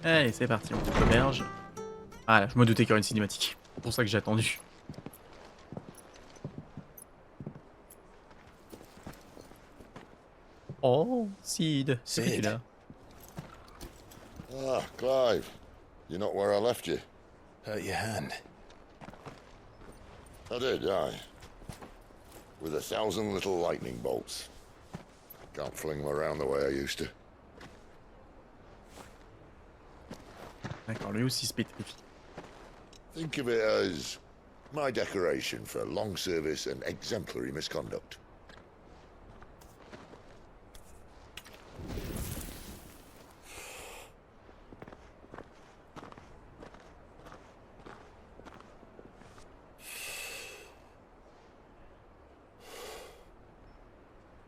Allez, c'est parti, on coupe l'auberge. Ah là, je me doutais qu'il y aurait une cinématique. C'est pour ça que j'ai attendu. Oh, Sid, c'est que tu là. Ah, Clive. You're not where I left you. Hurt your hand. I did, aye. With 1,000 little lightning bolts. Can't fling them around the way I used to. D'accord, lui aussi se pétrifie. Think of it as my decoration for long service and exemplary misconduct.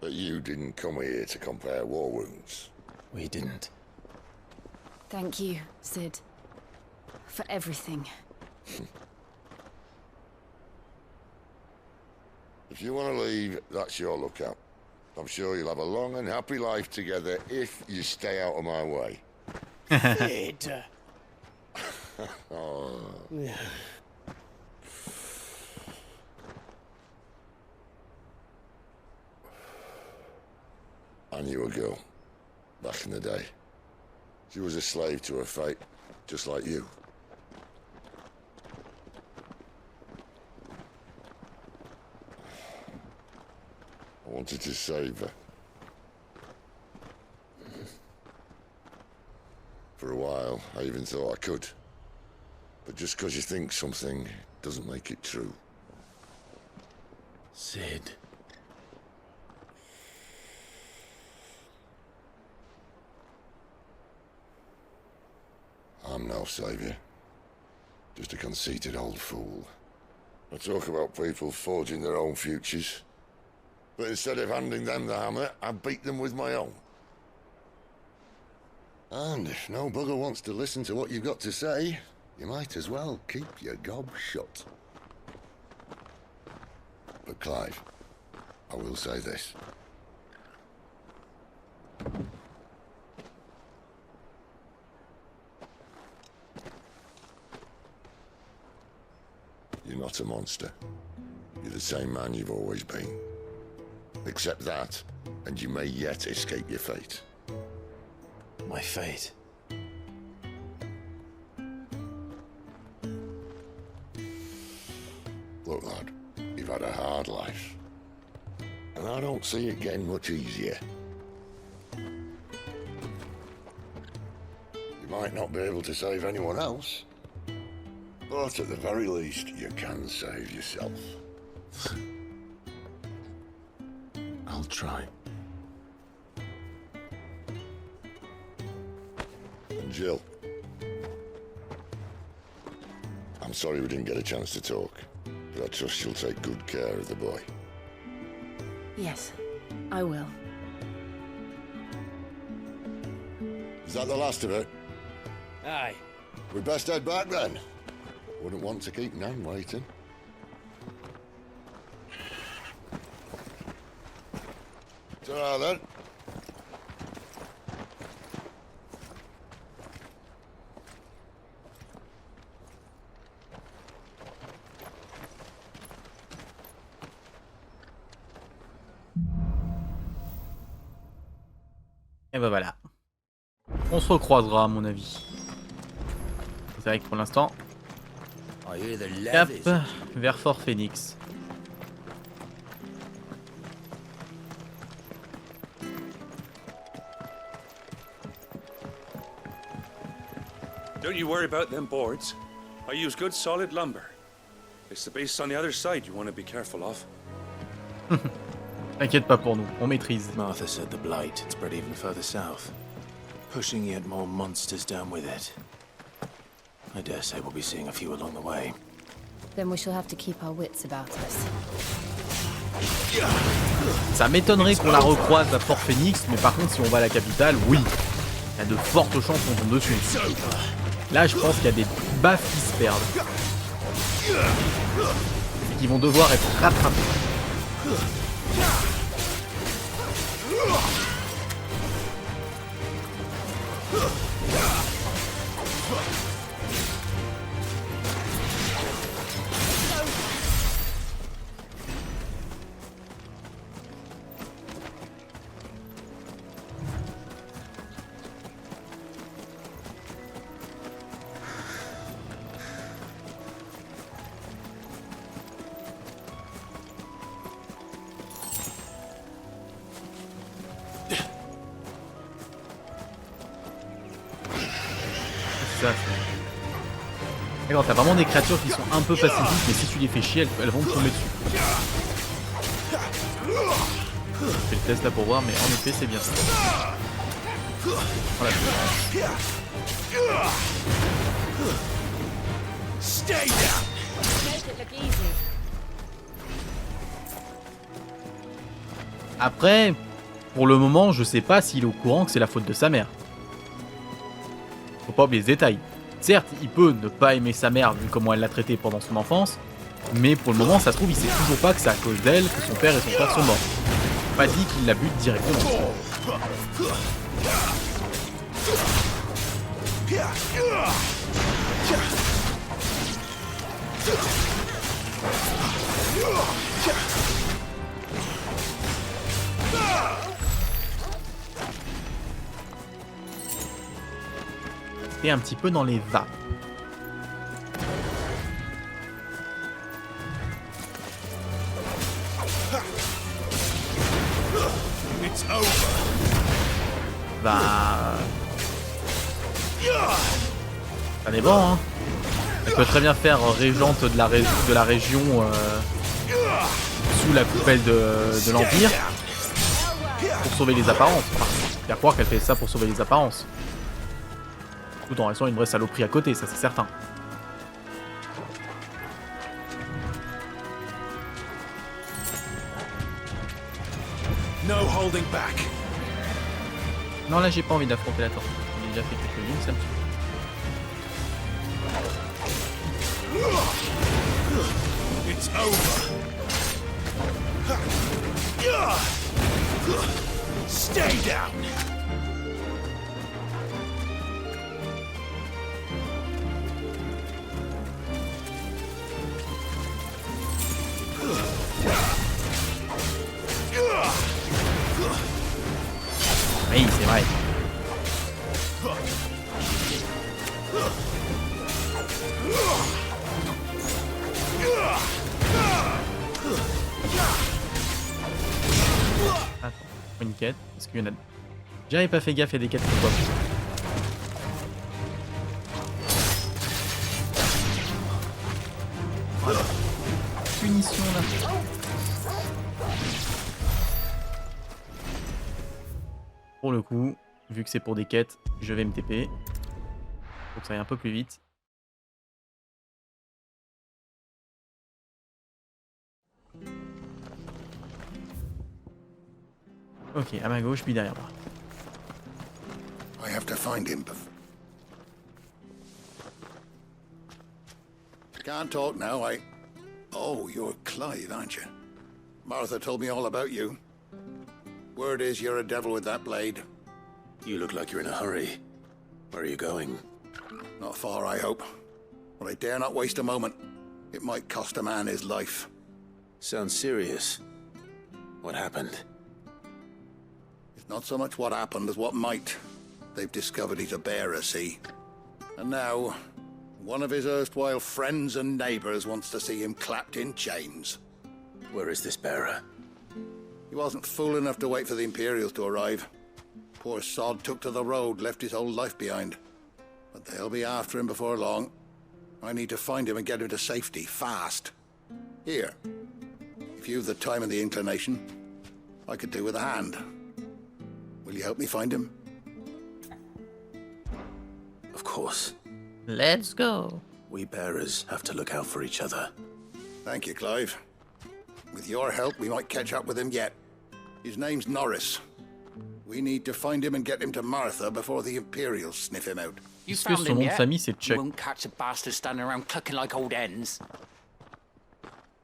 But you didn't come here to compare war wounds. We didn't. Thank you, Sid. For everything. If you want to leave, that's your lookout. I'm sure you'll have a long and happy life together if you stay out of my way. Sid! Oh. I knew a girl, back in the day. She was a slave to her fate, just like you. I wanted to save her. For a while, I even thought I could. But just because you think something doesn't make it true. Sid. I'm no savior. Just a conceited old fool. I talk about people forging their own futures. But instead of handing them the hammer, I beat them with my own. And if no bugger wants to listen to what you've got to say, you might as well keep your gob shut. But Clive, I will say this. You're not a monster. You're the same man you've always been. Accept that, and you may yet escape your fate. My fate. Look, lad, you've had a hard life. And I don't see it getting much easier. You might not be able to save anyone else, but at the very least, you can save yourself. I'll try. And Jill, I'm sorry we didn't get a chance to talk, but I trust you'll take good care of the boy. Yes, I will. Is that the last of it? Aye. We best head back then. Wouldn't want to keep Nan waiting. Ta-ra then. Et ben voilà. On se recroisera à mon avis. C'est vrai que pour l'instant, cap vers Fort Phoenix. Don't you worry about them boards. I use good solid lumber. It's the base on the other side you want to be careful of. T'inquiète pas pour nous, on maîtrise. Martha said the blight had spread even further south, pushing yet more monsters down with it. I dare say we'll be seeing a few along the way. Then we shall have to keep our wits about us. Ça m'étonnerait qu'on la recroise à Fort Phoenix, mais par contre si on va à la capitale, oui. Il y a de fortes chances qu'on tombe dessus. Là je pense qu'il y a des baffes qui se perdent. Et qui vont devoir être rattrapés. D'accord, t'as vraiment des créatures qui sont un peu pacifistes, mais si tu les fais chier, elles vont te tomber dessus. Je fais le test là pour voir, mais en effet, c'est bien ça. Voilà. Après, pour le moment, je sais pas s'il est au courant que c'est la faute de sa mère. Faut pas oublier ce détail. Certes, il peut ne pas aimer sa mère vu comment elle l'a traité pendant son enfance, mais pour le moment, ça se trouve, il sait toujours pas que c'est à cause d'elle que son père et son frère sont morts. Pas dit qu'il la bute directement. Et un petit peu dans les vapes. Bah... ça dépend, hein. Elle peut très bien faire régente de la région sous la coupelle de l'Empire pour sauver les apparences. Enfin, faire croire qu'elle fait ça pour sauver les apparences. Tout en restant une vraie saloperie à côté, ça c'est certain. No holding back. Non, là j'ai pas envie d'affronter la tortue. J'ai déjà fait quelques-unes, ça me suffit. It's over. Stay down. Oui, c'est vrai. Attends, une quête. Est-ce qu'il y en a... J'avais pas fait gaffe, il y a des quêtes qui pop. Voilà. Punition là. Pour le coup, vu que c'est pour des quêtes, je vais me TP. Faut que ça aille un peu plus vite. Ok, à ma gauche, puis derrière moi. I have to find him. Can't talk now, Oh, you're Clive, aren't you? Martha told me all about you. Word is you're a devil with that blade. You look like you're in a hurry. Where are you going? Not far, I hope. But I dare not waste a moment. It might cost a man his life. Sounds serious. What happened? It's not so much what happened as what might. They've discovered he's a bearer, see? And now, one of his erstwhile friends and neighbors wants to see him clapped in chains. Where is this bearer? He wasn't fool enough to wait for the Imperials to arrive. Poor sod took to the road, left his whole life behind. But they'll be after him before long. I need to find him and get him to safety, fast. Here, if you've the time and the inclination, I could do with a hand. Will you help me find him? Of course. Let's go. We bearers have to look out for each other. Thank you, Clive. With your help, we might catch up with him yet. His name's Norris. We need to find him and get him to Martha before the Imperials sniff him out. You Est-ce que found son him nom de yet? famille c'est You Chuck? won't catch a bastard standing around clucking like old hens.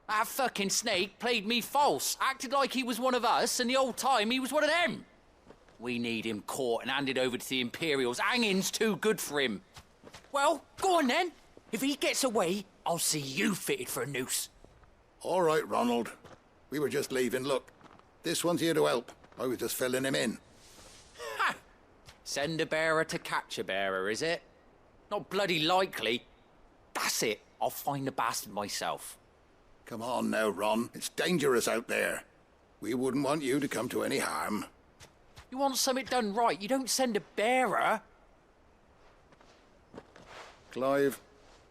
That fucking snake played me false, acted like he was one of us, and the whole time he was one of them. We need him caught and handed over to the Imperials. Hanging's too good for him. Well, go on then. If he gets away, I'll see you fitted for a noose. All right, Ronald. We were just leaving. Look, this one's here to help. I was just filling him in. Ha! Send a bearer to catch a bearer, is it? Not bloody likely. That's it. I'll find the bastard myself. Come on now, Ron. It's dangerous out there. We wouldn't want you to come to any harm. You want something done right, you don't send a bearer. Clive,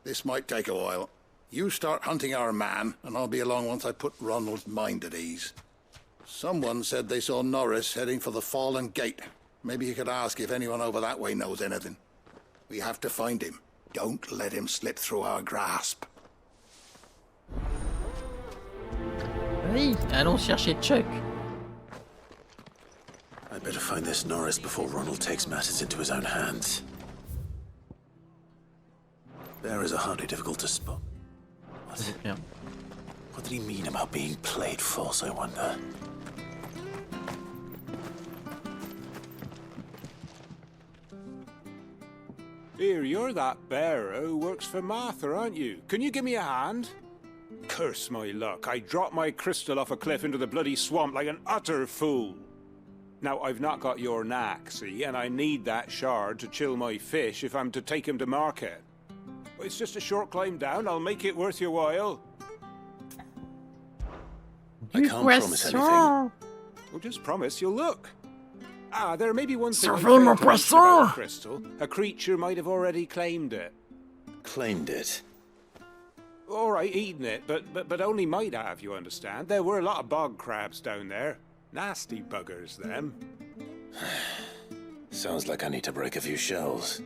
this might take a while. You start hunting our man, and I'll be along once I put Ronald's mind at ease. Someone said they saw Norris heading for the Fallen Gate. Maybe you could ask if anyone over that way knows anything. We have to find him. Don't let him slip through our grasp. Oui, allons chercher Chuck. I'd better find this Norris before Ronald takes matters into his own hands. Bearers are hardly difficult to spot. Bien. What did he mean about being played false, I wonder? Here, you're that bearer who works for Martha, aren't you? Can you give me a hand? Curse my luck, I dropped my crystal off a cliff into the bloody swamp like an utter fool. Now, I've not got your knack, see, and I need that shard to chill my fish if I'm to take him to market. It's just a short climb down, I'll make it worth your while. I can't promise anything. Well, just promise you'll look. Ah, there may be one thing I Servez mon failed to mention poisson! about the crystal. A creature might have already claimed it. Claimed it. All right, eaten it, but only might have, you understand. There were a lot of bog crabs down there. Nasty buggers, them. Sounds like I need to break a few shells.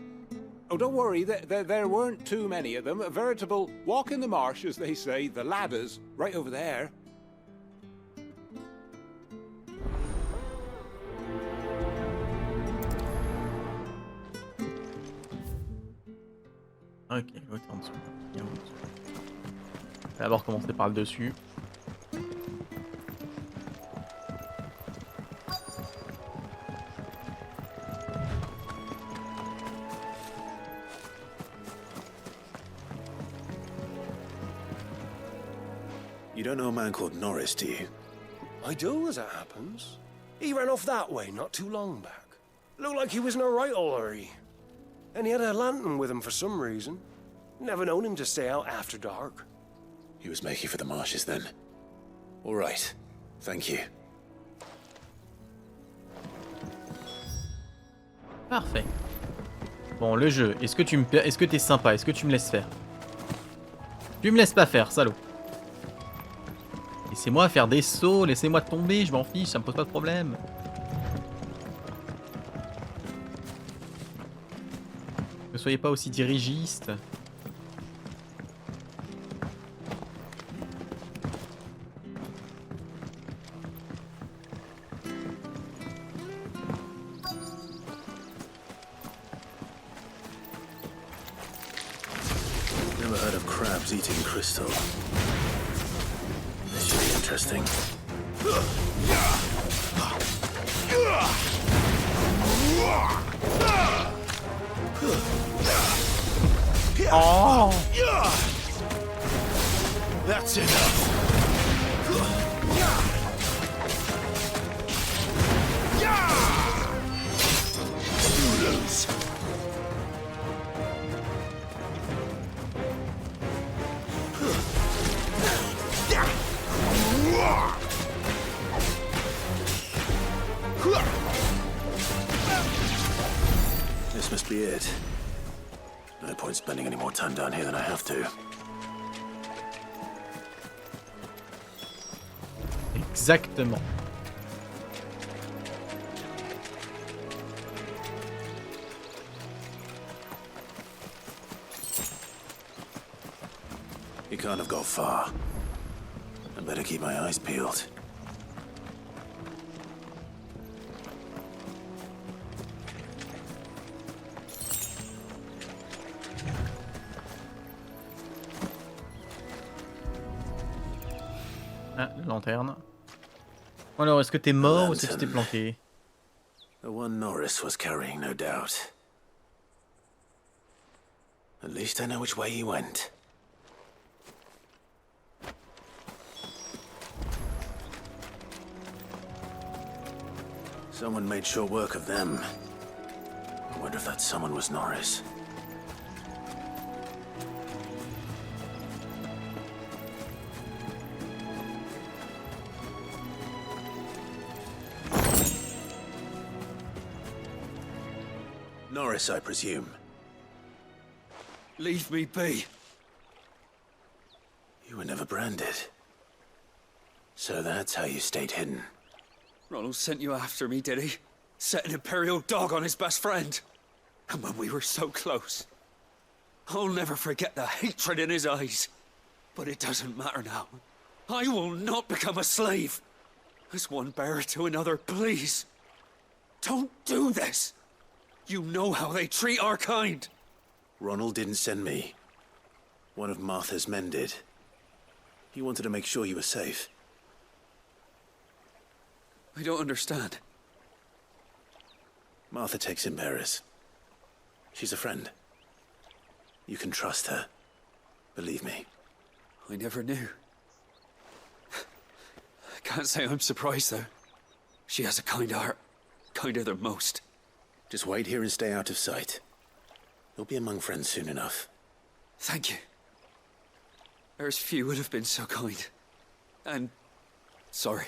Oh, don't worry, there weren't too many of them. A veritable walk in the marsh, as they say, the ladders, right over there. Ok, l'autre en dessous. Bien en dessous. On va d'abord commencer par le dessus. You don't know a man called Norris, do you? I do, as it happens. He ran off that way not too long back. Looked like he was in a right old hurry. And he had a lantern with him for some reason. Never known him to stay out after dark. He was making for the marshes then. All right. Thank you. Parfait. Bon, le jeu, est-ce que t'es sympa? Est-ce que tu me laisses faire? Tu me laisses pas faire, salaud. Laissez-moi faire des sauts, laissez-moi tomber, je m'en fiche, ça me pose pas de problème. Ne soyez pas aussi dirigiste. Never heard of crabs eating crystal. This should be interesting. Oh! That's enough. You lose. This must be it. No point spending any more time down here than I have to. Exactement. He can't have got far. I better keep my eyes peeled. Ah, la lanterne. Alors, est-ce que t'es mort ou est-ce que tu t'es planqué? The one Norris was carrying, no doubt. At least I know which way he went. Someone made short work of them. I wonder if that someone was Norris. Norris, I presume. Leave me be. You were never branded. So that's how you stayed hidden. Ronald sent you after me, did he? Set an Imperial dog on his best friend. And when we were so close. I'll never forget the hatred in his eyes. But it doesn't matter now. I will not become a slave. As one bearer to another, please. Don't do this. You know how they treat our kind. Ronald didn't send me. One of Martha's men did. He wanted to make sure you were safe. I don't understand. Martha takes in bearers. She's a friend. You can trust her. Believe me. I never knew. I can't say I'm surprised, though. She has a kind heart. Kinder than most. Just wait here and stay out of sight. You'll be among friends soon enough. Thank you. There's few would have been so kind. And sorry.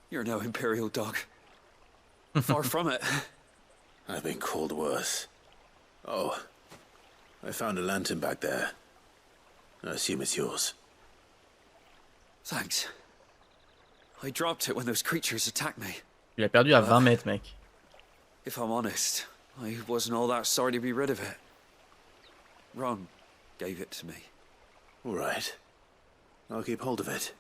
You're no Imperial dog. Far from it. I've been called worse. Oh, I found a lantern back there. I assume it's yours. Thanks. I dropped it when those creatures attacked me. Il a perdu à 20 mètres, mec. If I'm honest, I wasn't all that sorry to be rid of it. Ron gave it to me. All right. I'll keep hold of it.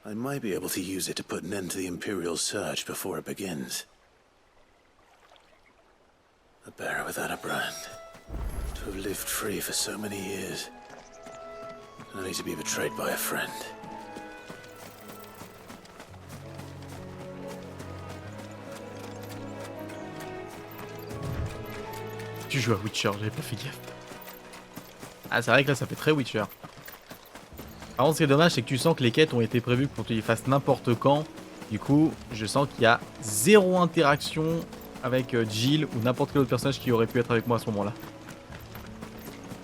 I might be able to use it to put an end to the Imperial search before it begins. A bearer without a brand. To have lived free for so many years. Only to be betrayed by a friend. Tu joues à Witcher, j'avais pas fait gaffe. Ah, c'est vrai que là, ça fait très Witcher. Par contre, ce qui est dommage, c'est que tu sens que les quêtes ont été prévues pour que tu les fasses n'importe quand. Du coup, je sens qu'il y a zéro interaction avec Jill ou n'importe quel autre personnage qui aurait pu être avec moi à ce moment-là.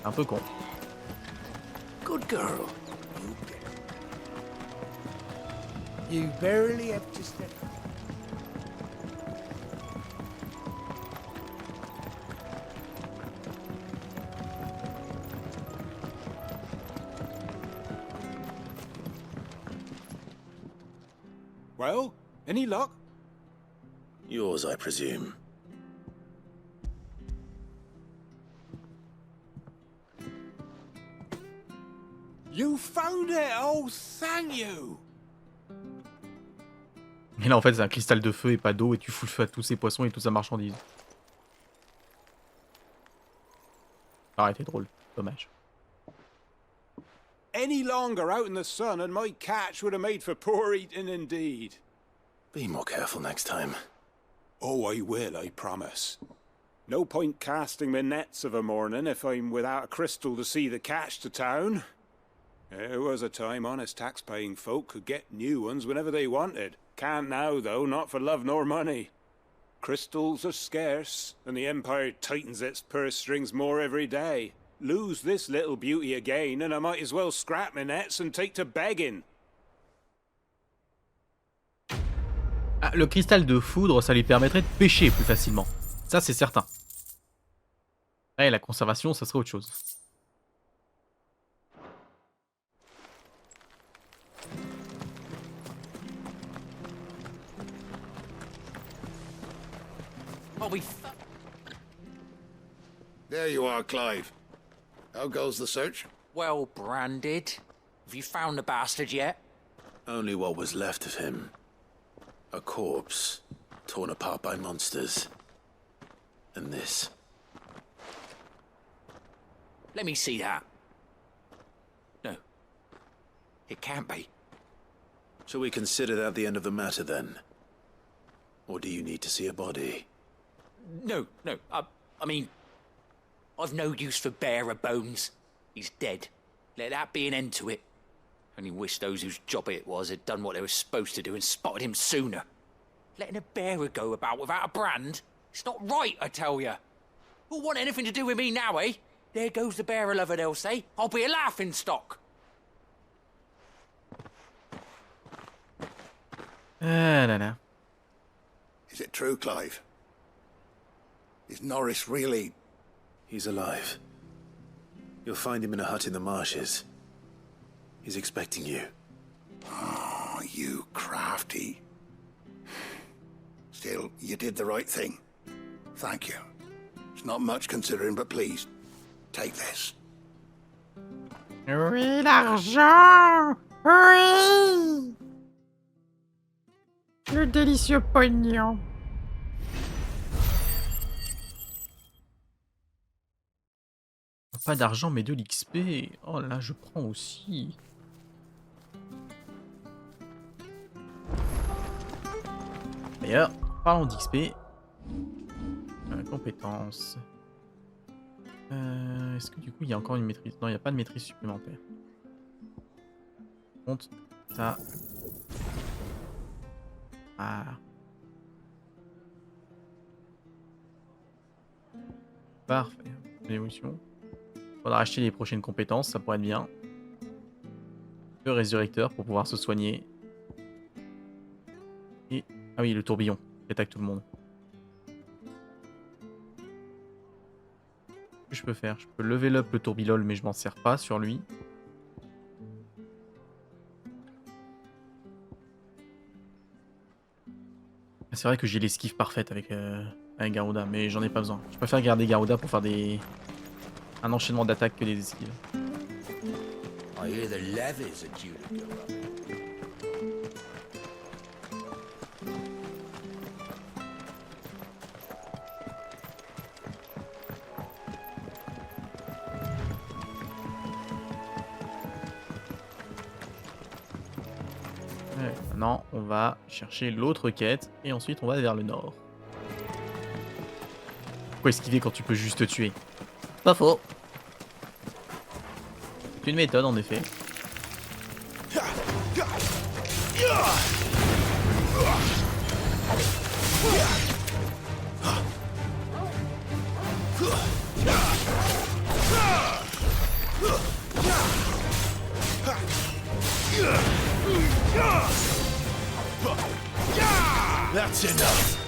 Un peu con. Good girl. You barely have to step. Well, any luck? Yours, I presume. You found it! Oh, thank you! Mais là, en fait, c'est un cristal de feu et pas d'eau, et tu fous le feu à tous ces poissons et toute sa marchandise. Ça aurait été drôle. Dommage. Any longer out in the sun and my catch would have made for poor eating indeed. Be more careful next time. Oh, I will, I promise. No point casting my nets of a morning if I'm without a crystal to see the catch to town. There was a time honest tax-paying folk could get new ones whenever they wanted. Can't now, though, not for love nor money. Crystals are scarce, and the Empire tightens its purse strings more every day. Lose this little beauty again, and I might as well scrap my nets and take to begging. Ah, le cristal de foudre, ça lui permettrait de pêcher plus facilement. Ça, c'est certain. Ouais, la conservation, ça serait autre chose. Oh, There you are, Clive. How goes the search? well branded. Have you found the bastard yet? Only what was left of him. A corpse, torn apart by monsters. And this. Let me see that. No. It can't be. Shall we consider that the end of the matter then? Or do you need to see a body? No. I mean, I've no use for bearer bones. He's dead. Let that be an end to it. Only wish those whose job it was had done what they were supposed to do and spotted him sooner. Letting a bearer go about without a brand? It's not right, I tell you. Who'll want anything to do with me now, eh? There goes the bearer lover, they'll say. I'll be a laughing stock. No. Is it true, Clive? Is Norris really... He's alive. You'll find him in a hut in the marshes. He's expecting you. Oh, you crafty. Still, you did the right thing. Thank you. It's not much considering, but please, take this. Oui, l'argent! Oui! Le délicieux pognon. Pas d'argent, mais de l'XP. Oh là, je prends aussi. D'ailleurs, parlons d'XP. Compétences. Est-ce que du coup, il y a encore une maîtrise? Non, il n'y a pas de maîtrise supplémentaire. Compte ça. Ah. Parfait. L'évolution. Faudra acheter les prochaines compétences, ça pourrait être bien. Le résurrecteur pour pouvoir se soigner. Et... ah oui, le tourbillon qui attaque tout le monde. Qu'est-ce que je peux faire? Je peux level up le tourbillol, mais je m'en sers pas sur lui. C'est vrai que j'ai l'esquive parfaite avec Garuda, mais j'en ai pas besoin. Je préfère garder Garuda pour faire un enchaînement d'attaques que des esquives. I hear the levies are due to go up. Ouais, maintenant, on va chercher l'autre quête et ensuite on va vers le nord. Pourquoi esquiver quand tu peux juste te tuer? Pas faux. C'est une méthode en effet. That's enough.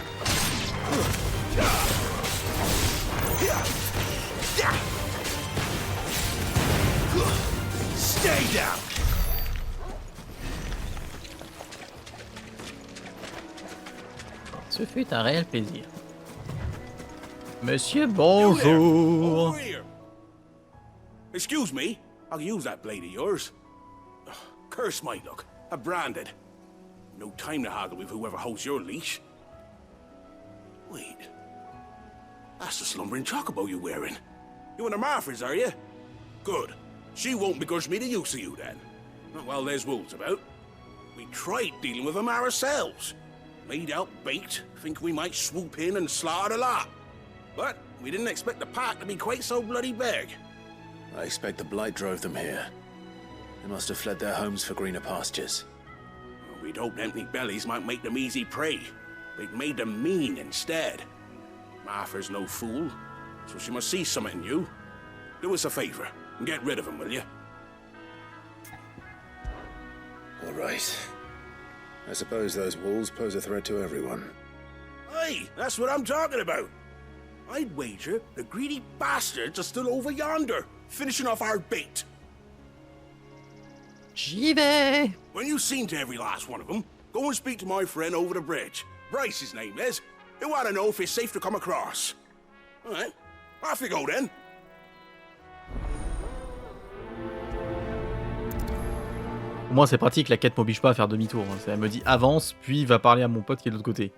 Stay down. Ce fut un réel plaisir. Monsieur, bonjour. Over here. Excuse me, I'll use that blade of yours. Ugh, curse my luck. I'm branded. No time to haggle with whoever holds your leash. Wait. That's the slumbering chocobo you're wearing. You and the Marfors, are you? Good. She won't begrudge me the use of you, then. Not while there's wolves about. We tried dealing with them ourselves. Made out baked, think we might swoop in and slaughter the lot. But we didn't expect the pack to be quite so bloody big. I expect the blight drove them here. They must have fled their homes for greener pastures. We'd hoped empty bellies might make them easy prey. But it made them mean instead. Martha's no fool, so she must see something in you. Do us a favor and get rid of them, will you? All right. I suppose those wolves pose a threat to everyone. Aye, that's what I'm talking about. I'd wager the greedy bastards are still over yonder, finishing off our bait. J'y vais. When you've seen to every last one of them, go and speak to my friend over the bridge. Bryce, his name is. He'll want to know if it's safe to come across. All right, off you go then. Pour moi, c'est pratique, la quête m'oblige pas à faire demi-tour. Hein. Elle me dit avance, puis va parler à mon pote qui est de l'autre côté.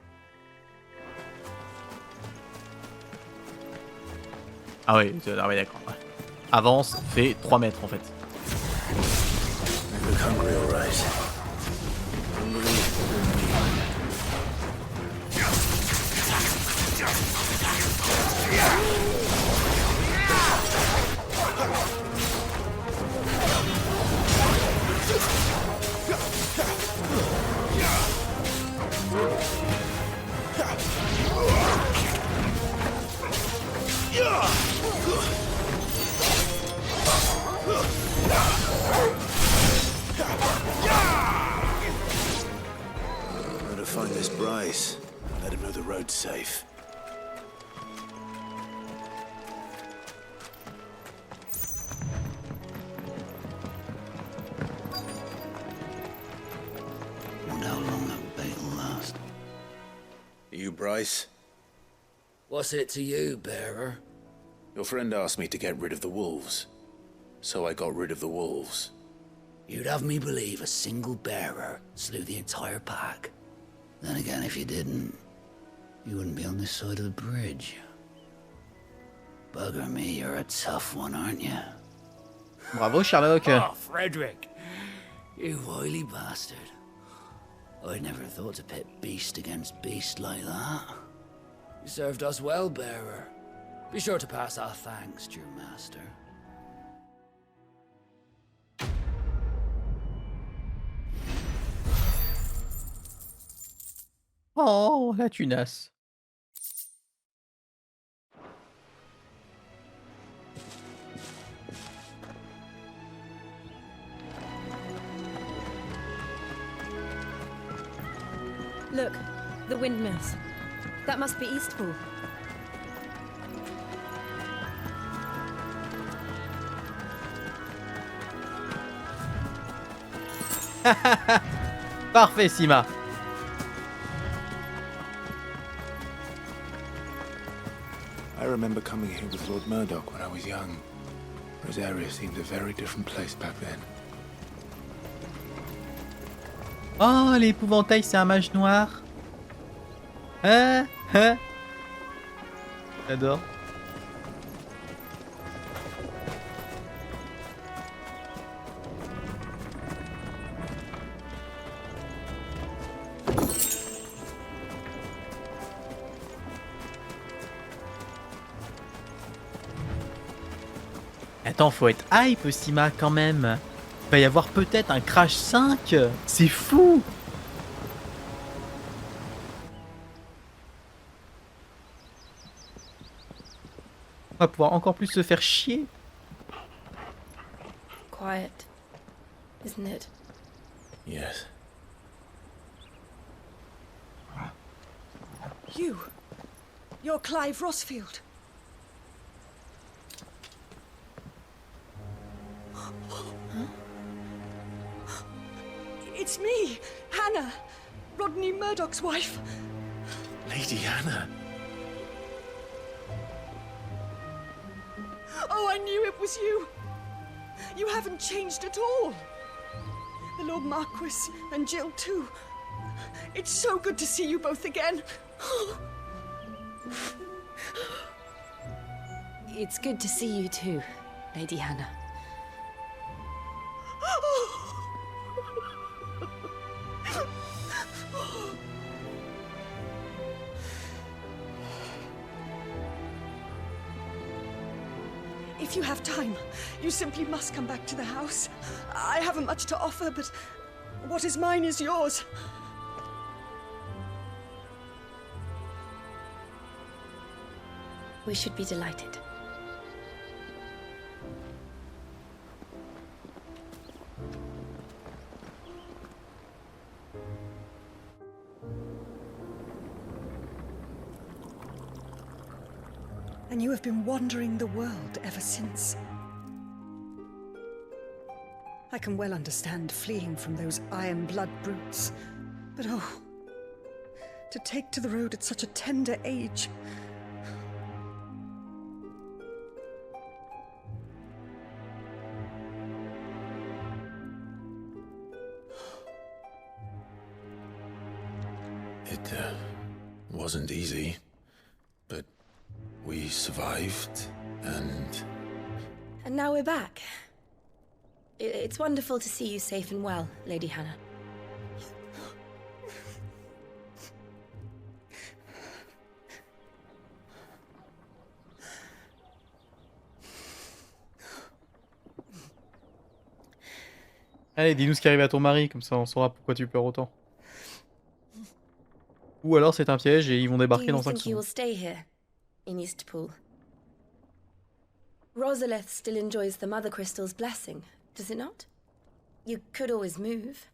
Ah oui, d'accord. Ouais. Avance, fait 3 mètres en fait. Look hungry, all right. Gotta find this Bryce. Let him know the road's safe. Wonder how long that bait'll last. You, Bryce? What's it to you, bearer? Your friend asked me to get rid of the wolves. So I got rid of the wolves. You'd have me believe a single bearer slew the entire pack. Then again, if you didn't, you wouldn't be on this side of the bridge. Bugger me, you're a tough one, aren't you? Bravo, Sherlock. Oh, Frederick! You wily bastard. I'd never thought to pit beast against beast like that. You served us well, bearer. Be sure to pass our thanks to your master. Oh, la tunasse. Look, the windmills. That must be Eastpool. Parfait, Sima. I remember coming here with Lord Murdoch when I was young. This area seemed a very different place back then. Oh, l'épouvantail, c'est un mage noir. Hein? Hein? J'adore. Attends, faut être hype, Sima, quand même. Il va y avoir peut-être un Crash 5. C'est fou. On va pouvoir encore plus se faire chier. Quiet, isn't it? Yes. You're Clive Rossfield. It's me, Hannah, Rodney Murdoch's wife. Lady Hannah. Oh, I knew it was you. You haven't changed at all. The Lord Marquis and Jill too. It's so good to see you both again. It's good to see you too, Lady Hannah. If you have time, you simply must come back to the house. I haven't much to offer, but what is mine is yours. We should be delighted. And you have been wandering the world ever since. I can well understand fleeing from those iron blood brutes. But oh, to take to the road at such a tender age. It wasn't easy, but we survived, and... And now we're back. It's wonderful to see you safe and well, Lady Hannah. Allez, dis-nous ce qui arrive à ton mari, comme ça on saura pourquoi tu pleures autant. Ou alors c'est un piège et ils vont Do débarquer you dans 5 think you will secondes. stay here, in Eastpool? Rosalith still enjoys the Mother Crystal's blessing, does it not? You could always move.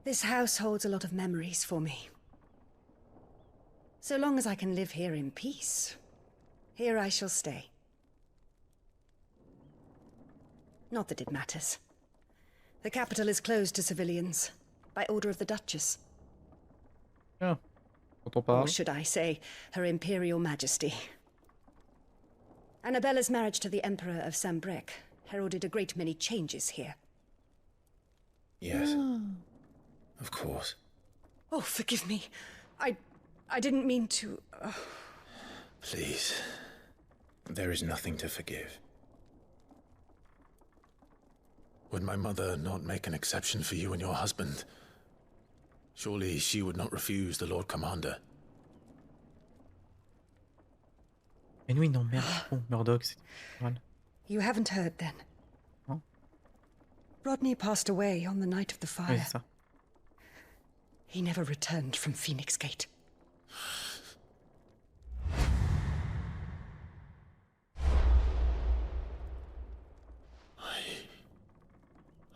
This house holds a lot of memories for me. So long as I can live here in peace, here I shall stay. Not that it matters. The capital is closed to civilians, by order of the Duchess. Tiens, quand on parle. Or should I say, Her Imperial Majesty. Annabella's marriage to the Emperor of Sambrec heralded a great many changes here. Yes. Of course. Oh, forgive me. I didn't mean to... Please. There is nothing to forgive. Would my mother not make an exception for you and your husband? Surely she would not refuse the Lord Commander. Mais oui, non, merde. Bon, Murdoch, c'est mal. You haven't heard, then? Non? Rodney passed away on the night of the Oui, fire. c'est ça. He never returned from Phoenix Gate.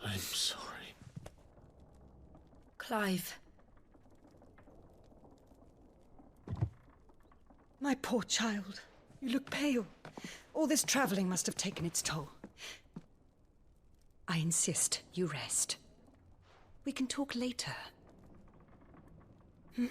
I'm sorry. Clive. My poor child. You look pale. All this traveling must have taken its toll. I insist you rest. We can talk later. Hmm?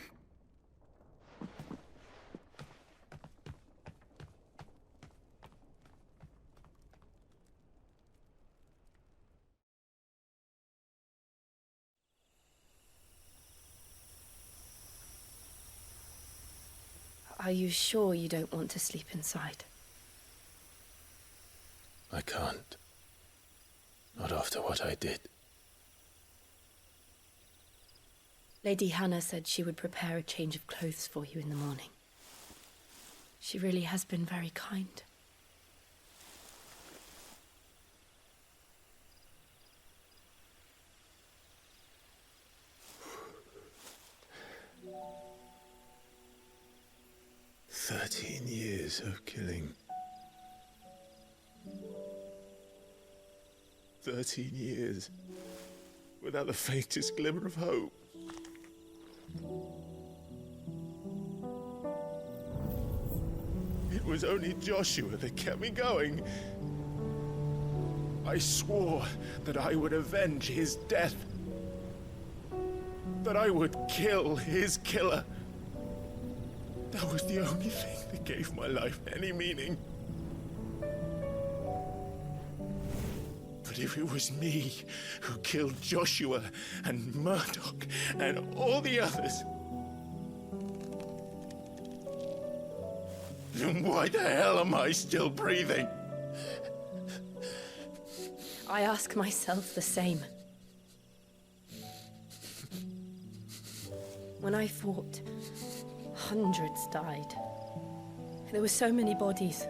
Are you sure you don't want to sleep inside? I can't. Not after what I did. Lady Hannah said she would prepare a change of clothes for you in the morning. She really has been very kind. Years of killing. 13 years without the faintest glimmer of hope. It was only Joshua that kept me going. I swore that I would avenge his death. That I would kill his killer. That was the only thing that gave my life any meaning. But if it was me who killed Joshua and Murdoch and all the others, then why the hell am I still breathing? I ask myself the same. When I fought, hundreds died. There were so many bodies,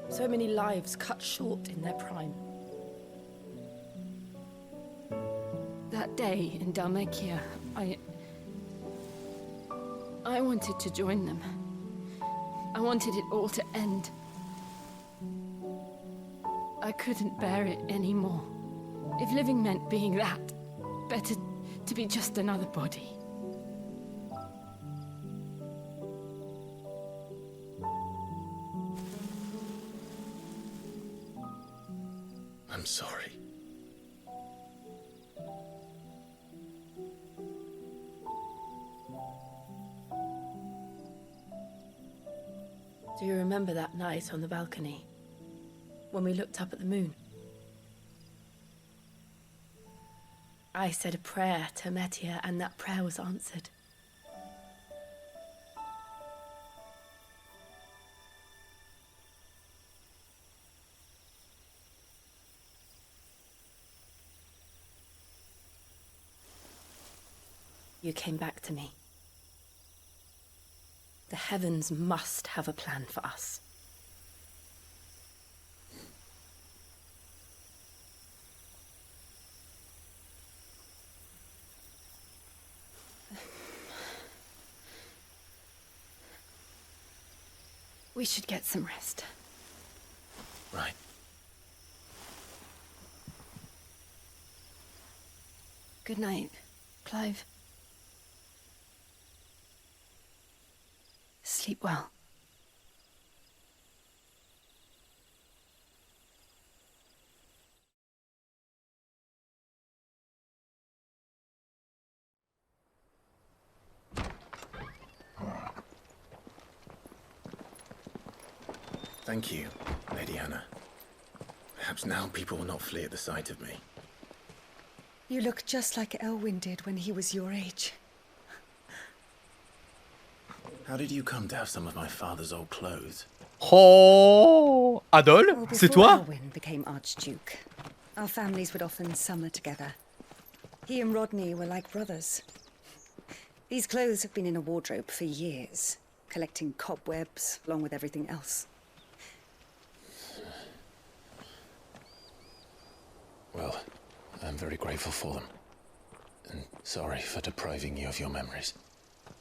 so many lives cut short in their prime. That day in Dalmekia, I wanted to join them. I wanted it all to end. I couldn't bear it anymore. If living meant being that, better to be just another body. I'm sorry. Do you remember that night on the balcony? When we looked up at the moon? I said a prayer to Metia, and that prayer was answered. You came back to me. The heavens must have a plan for us. We should get some rest. Right. Good night, Clive. Sleep well. Thank you, Lady Hannah. Perhaps now people will not flee at the sight of me. You look just like Elwyn did when he was your age. How did you come to have some of my father's old clothes? Oh, Adol, Well, c'est before toi? Elwyn became Archduke, our families would often summer together. He and Rodney were like brothers. These clothes have been in a wardrobe for years, collecting cobwebs along with everything else. Well, I'm very grateful for them. And sorry for depriving you of your memories.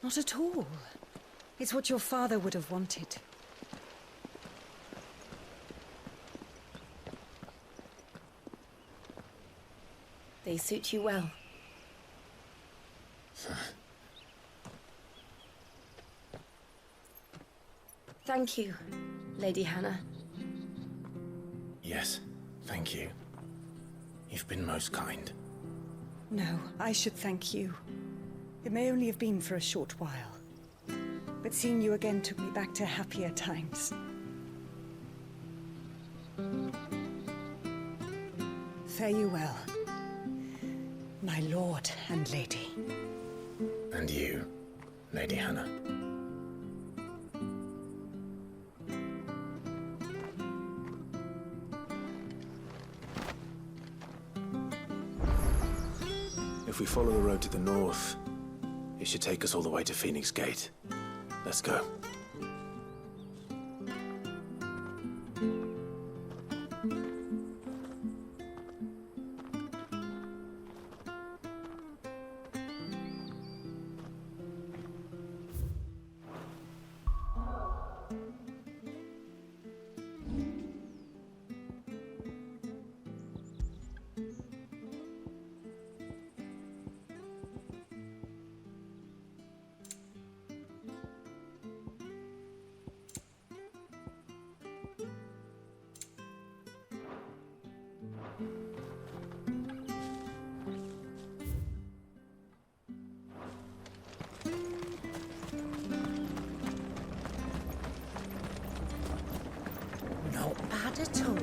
Not at all. It's what your father would have wanted. They suit you well. Thank you, Lady Hannah. Yes, thank you. You've been most kind. No, I should thank you. It may only have been for a short while, but seeing you again took me back to happier times. Fare you well, my lord and lady. And you, Lady Hannah. If we follow the road to the north, it should take us all the way to Phoenix Gate. Let's go. Not bad at all.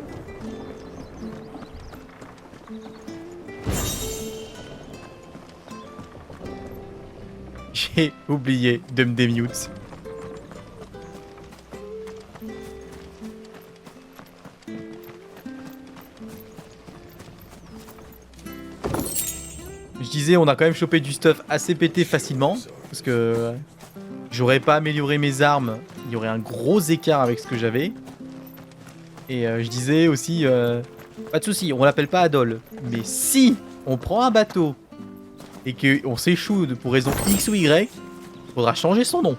J'ai oublié de me démute. Je disais, on a quand même chopé du stuff assez pété facilement. Parce que j'aurais pas amélioré mes armes, il y aurait un gros écart avec ce que j'avais. Et je disais aussi, pas de soucis, on l'appelle pas Adol. Mais si on prend un bateau et qu'on s'échoue pour raison X ou Y, il faudra changer son nom.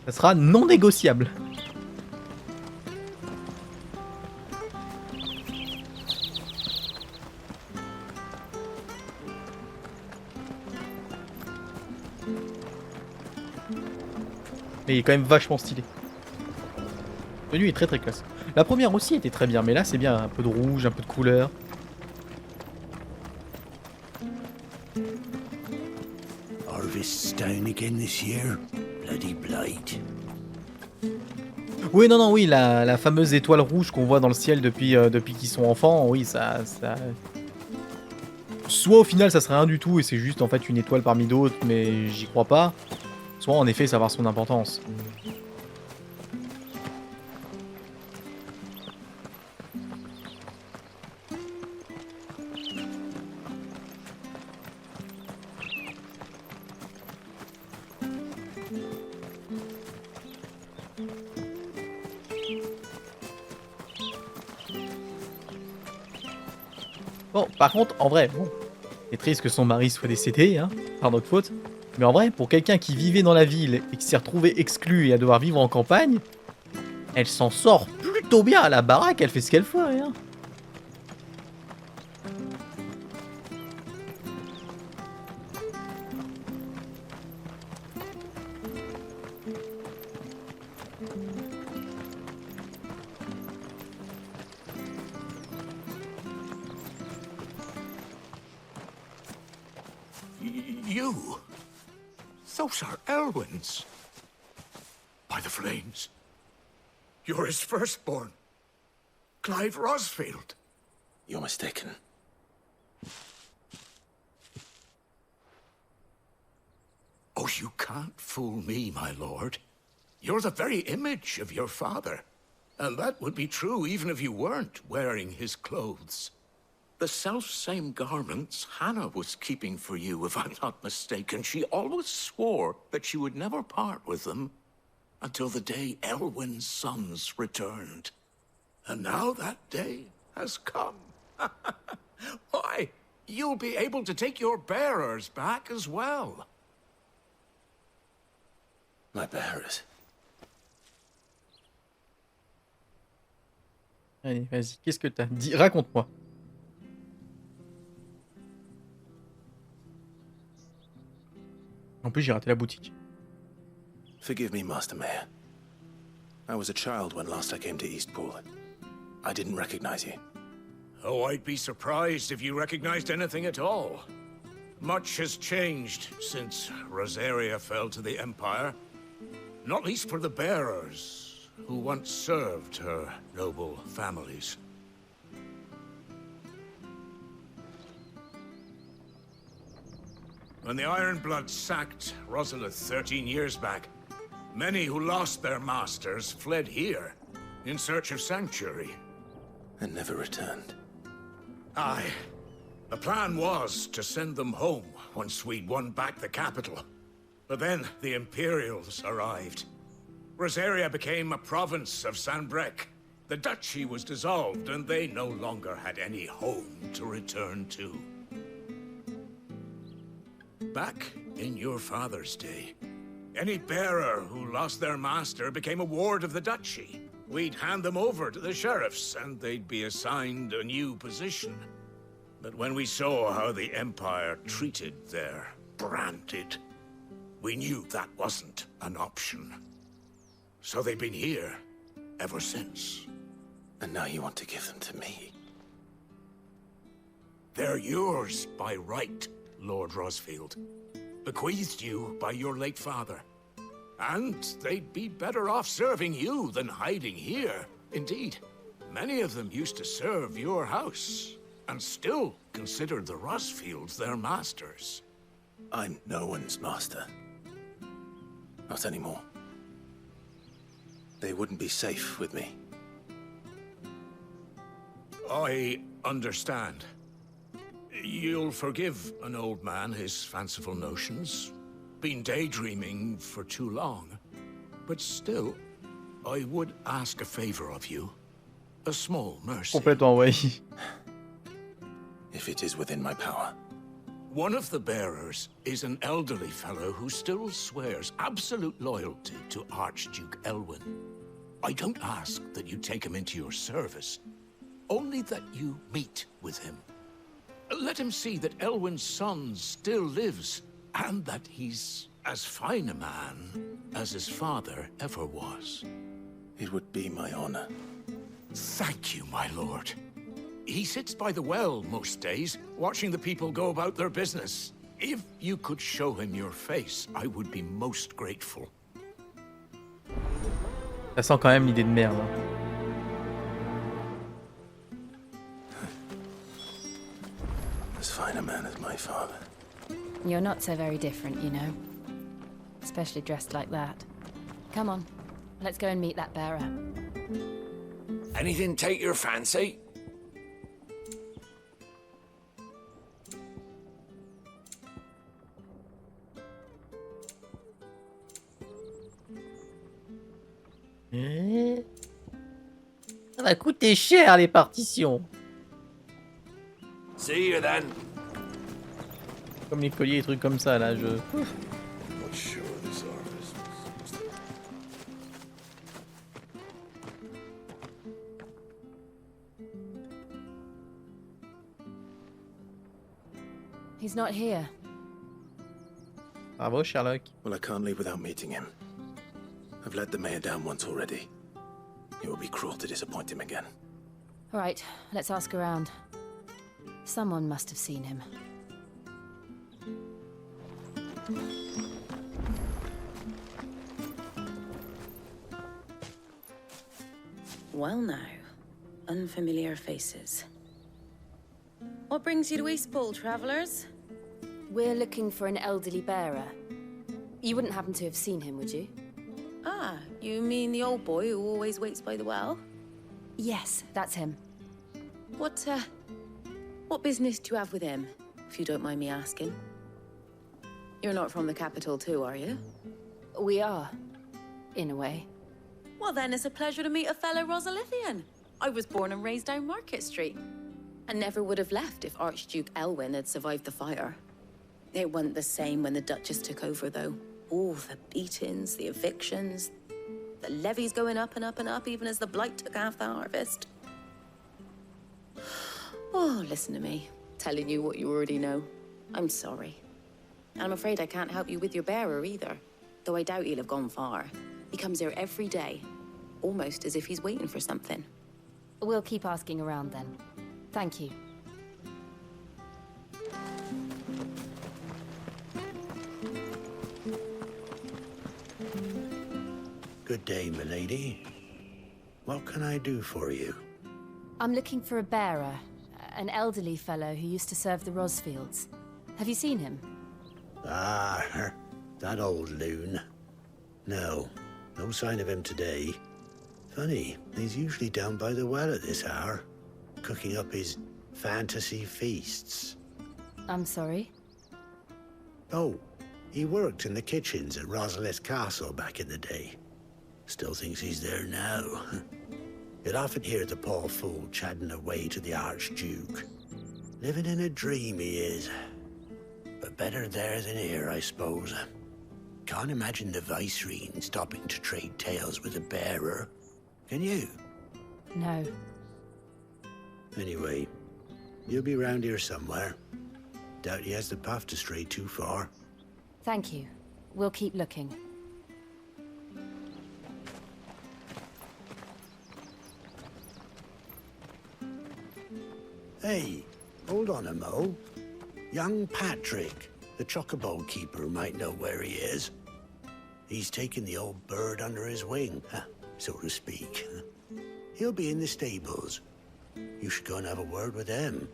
Ça sera non négociable. Mais il est quand même vachement stylé. Le tenue est très très classe. La première aussi était très bien, mais là c'est bien, un peu de rouge, un peu de couleur. Harvest stone again this year. Bloody blight. Oui, non, non, oui, la fameuse étoile rouge qu'on voit dans le ciel depuis qu'ils sont enfants, oui, ça... Soit au final ça serait rien du tout et c'est juste en fait une étoile parmi d'autres, mais j'y crois pas. Soit en effet ça va avoir son importance. Bon, par contre, en vrai, bon, c'est triste que son mari soit décédé, hein, par notre faute. Mais en vrai, pour quelqu'un qui vivait dans la ville et qui s'est retrouvé exclu et à devoir vivre en campagne, Elle s'en sort plutôt bien à la baraque, elle fait ce qu'elle fait, hein. You? Those are Elwyn's. By the flames. You're his firstborn. Clive Rosfield. You're mistaken. Oh, you can't fool me, my lord. You're the very image of your father. And that would be true even if you weren't wearing his clothes. The self-same garments Hannah was keeping for you, if I'm not mistaken. She always swore that she would never part with them until the day Elwyn's sons returned. And now that day has come. Why, you'll be able to take your bearers back as well. My bearers. Allez, vas-y, qu'est-ce que t'as dit? Raconte-moi. En plus, j'ai raté la boutique. Forgive me, Master Mayor. I was a child when last I came to Eastpool. I didn't recognize you. Oh, I'd be surprised if you recognized anything at all. Much has changed since Rosaria fell to the Empire. Not least for the bearers, who once served her noble families. When the Ironbloods sacked Rosalith 13 years back, many who lost their masters fled here in search of sanctuary. And never returned. Aye. The plan was to send them home once we'd won back the capital. But then the Imperials arrived. Rosaria became a province of Sanbreque. The duchy was dissolved, and they no longer had any home to return to. Back in your father's day, any bearer who lost their master became a ward of the duchy. We'd hand them over to the sheriffs, and they'd be assigned a new position. But when we saw how the Empire treated their branded, we knew that wasn't an option. So they've been here ever since. And now you want to give them to me? They're yours by right, Lord Rosfield. Bequeathed you by your late father. And they'd be better off serving you than hiding here. Indeed, many of them used to serve your house, and still considered the Rosfields their masters. I'm no one's master. Not anymore. They wouldn't be safe with me. I understand. You'll forgive an old man his fanciful notions. Been daydreaming for too long. But still, I would ask a favor of you. A small mercy. Complètement, ouais. If it is within my power. One of the bearers is an elderly fellow who still swears absolute loyalty to Archduke Elwyn. I don't ask that you take him into your service, only that you meet with him. Let him see that Elwyn's son still lives, and that he's as fine a man as his father ever was. It would be my honor. Thank you, my lord. He sits by the well most days, watching the people go about their business. If you could show him your face, I would be most grateful. Ça sent quand même l'idée de merde. Hein. As fine a man as my father. You're not so very different, you know. Especially dressed like that. Come on, let's go and meet that bearer. Anything take your fancy? Ça va coûter cher les partitions. See you then. Comme les colliers et trucs comme ça là, je... He's not here. Bravo, Sherlock. Well, I can't leave without meeting him. I've let the mayor down once already. It would be cruel to disappoint him again. All right, let's ask around. Someone must have seen him. Well now, unfamiliar faces. What brings you to Eastpool, travellers? We're looking for an elderly bearer. You wouldn't happen to have seen him, would you? Ah, you mean the old boy who always waits by the well? Yes, that's him. What business do you have with him, if you don't mind me asking? You're not from the capital too, are you? We are, in a way. Well then, it's a pleasure to meet a fellow Rosalithian. I was born and raised down Market Street. And never would have left if Archduke Elwyn had survived the fire. It wasn't the same when the Duchess took over, though. Oh, the beatings, the evictions, the levies going up and up and up, even as the blight took half the harvest. Oh, listen to me, telling you what you already know. I'm sorry. And I'm afraid I can't help you with your bearer either, though I doubt he'll have gone far. He comes here every day, almost as if he's waiting for something. We'll keep asking around then. Thank you. Good day, milady. What can I do for you? I'm looking for a bearer, an elderly fellow who used to serve the Rosfields. Have you seen him? Ah, that old loon. No sign of him today. Funny, he's usually down by the well at this hour, cooking up his fantasy feasts. I'm sorry? Oh, he worked in the kitchens at Rosalith Castle back in the day. Still thinks he's there now. You'd often hear the poor fool chatting away to the Archduke. Living in a dream he is. But better there than here, I suppose. Can't imagine the Viceroy stopping to trade tales with a bearer. Can you? No. Anyway, you'll be round here somewhere. Doubt he has the path to stray too far. Thank you. We'll keep looking. Hey, hold on a mo. Young Patrick, the chocobo keeper, might know where he is. He's taken the old bird under his wing, so to speak. He'll be in the stables. You should go and have a word with him.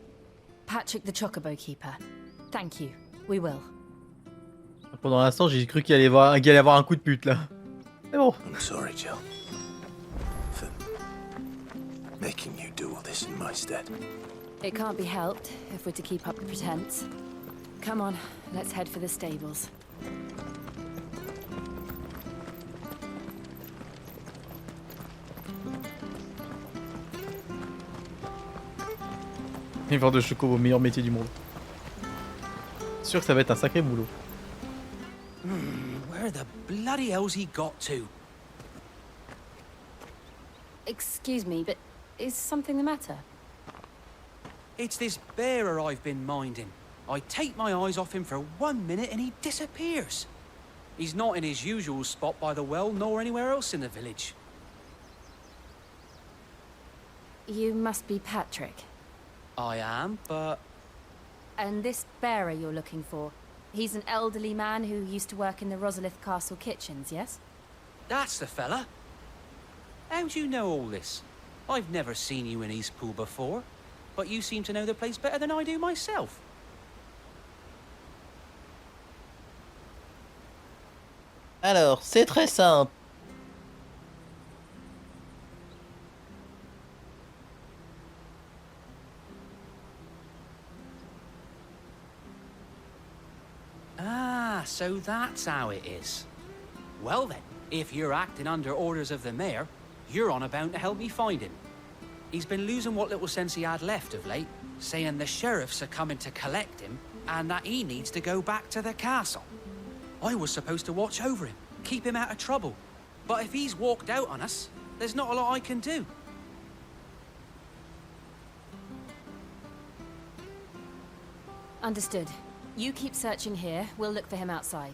Patrick the chocobo keeper. Thank you. We will. Pendant l'instant, j'ai cru qu'il allait avoir un coup de pute là. Mais bon. I'm sorry, Jill. For making you do all this in my stead. It can't be helped if we're to keep up the pretense. Come on, let's head for the stables. Éleveur de chocobo, meilleur métier du monde. Sûr que ça va être un sacré boulot. Where the bloody hell's he got to? Excuse me, but is something the matter? It's this bearer I've been minding. I take my eyes off him for 1 minute and he disappears. He's not in his usual spot by the well, nor anywhere else in the village. You must be Patrick. I am, but... And this bearer you're looking for, he's an elderly man who used to work in the Rosalith Castle kitchens, yes? That's the fella. How do you know all this? I've never seen you in Eastpool before, but you seem to know the place better than I do myself. Alors, c'est très simple. Ah, so that's how it is. Well then, if you're acting under orders of the mayor, you're on about to help me find him. He's been losing what little sense he had left of late, saying the sheriffs are coming to collect him and that he needs to go back to the castle. I was supposed to watch over him, keep him out of trouble. But if he's walked out on us, there's not a lot I can do. Understood. You keep searching here. We'll look for him outside.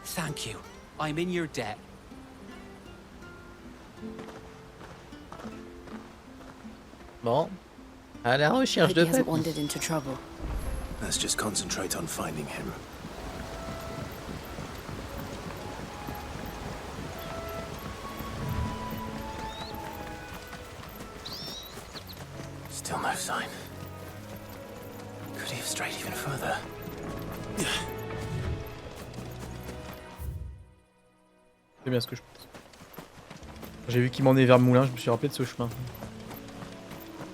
Thank you. I'm in your debt. Bon. À la recherche Hope de he hasn't papy. wandered into trouble. Let's just concentrate on finding him. Still no sign. Could he have strayed even further? C'est bien ce que je pense. J'ai vu qu'il m'en est vers le moulin, je me suis rappelé de ce chemin.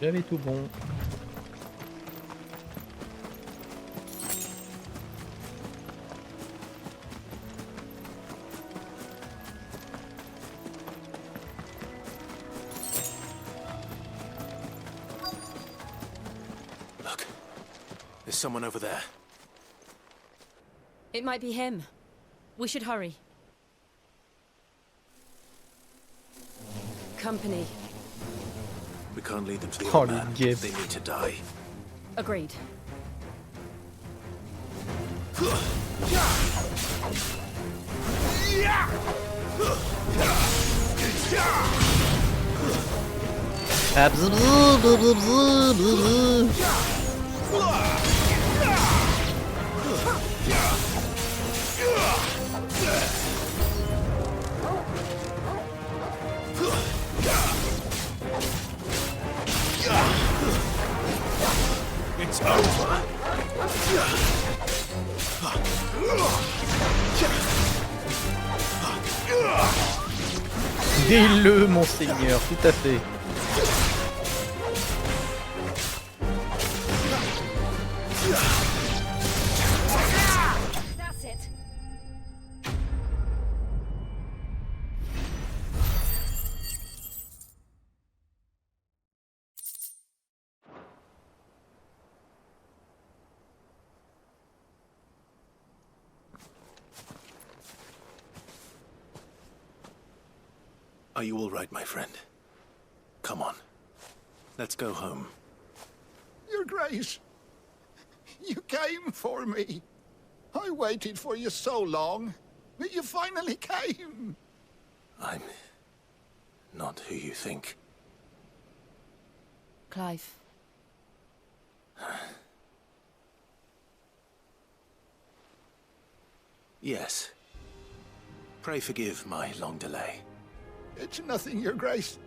J'avais tout bon. Look, there's someone over there. It might be him. We should hurry. Company. We can't lead them to the Holy old man. gift. They need to die. Agreed. It's over. Dis-le, monseigneur, tout à fait. That's it. Are you all right, my friend? Come on. Let's go home. Your Grace, you came for me. I waited for you so long, but you finally came. I'm not who you think. Clive. Yes. Pray forgive my long delay. It's nothing, Your Grace.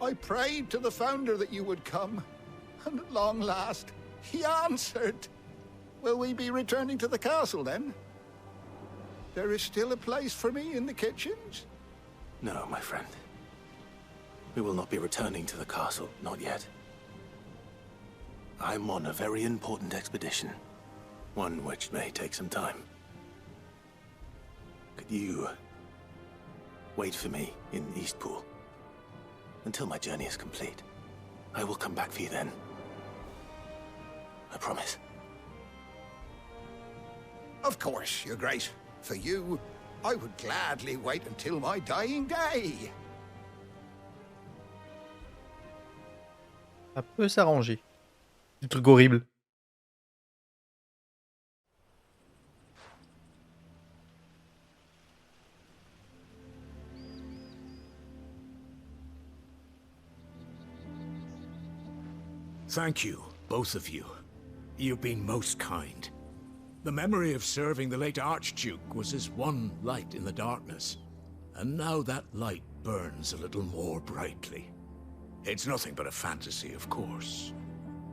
I prayed to the Founder that you would come, and at long last, he answered. Will we be returning to the castle, then? There is still a place for me in the kitchens? No, my friend. We will not be returning to the castle, not yet. I'm on a very important expedition. One which may take some time. Could you wait for me in Eastpool until my journey is complete? I will come back for you then. I promise. Of course, Your Grace. For you, I would gladly wait until my dying day. Ça peut s'arranger. Du truc horrible. Thank you, both of you. You've been most kind. The memory of serving the late Archduke was as one light in the darkness, and now that light burns a little more brightly. It's nothing but a fantasy, of course,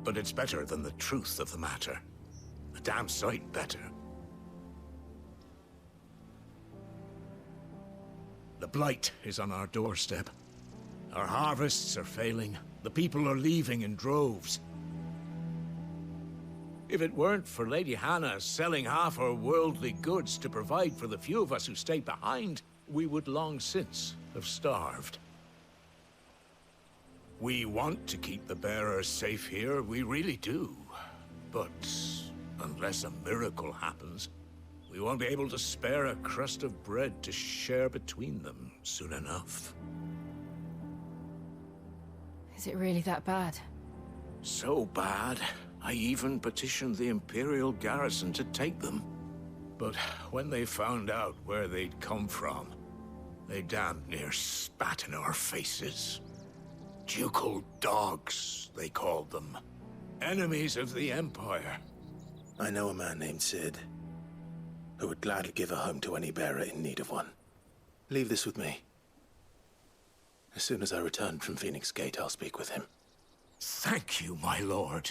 but it's better than the truth of the matter. A damn sight better. The blight is on our doorstep. Our harvests are failing. The people are leaving in droves. If it weren't for Lady Hannah selling half her worldly goods to provide for the few of us who stay behind, we would long since have starved. We want to keep the bearers safe here, we really do. But unless a miracle happens, we won't be able to spare a crust of bread to share between them soon enough. Is it really that bad? So bad I even petitioned the Imperial garrison to take them. But when they found out where they'd come from, they damned near spat in our faces. Ducal dogs, they called them. Enemies of the Empire. I know a man named Sid, who would gladly give a home to any bearer in need of one. Leave this with me. As soon as I return from Phoenix Gate, I'll speak with him. Thank you, my lord.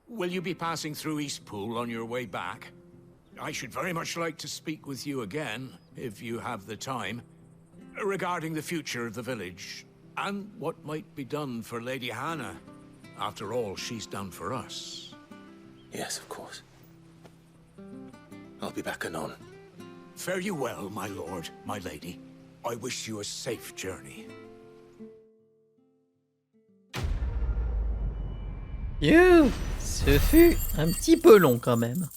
Will you be passing through Eastpool on your way back? I should very much like to speak with you again, if you have the time, regarding the future of the village, and what might be done for Lady Hannah. After all she's done for us. Yes, of course. I'll be back anon. Fare you well, my lord, my lady. I wish you a safe journey. Ce fut un petit peu long quand même.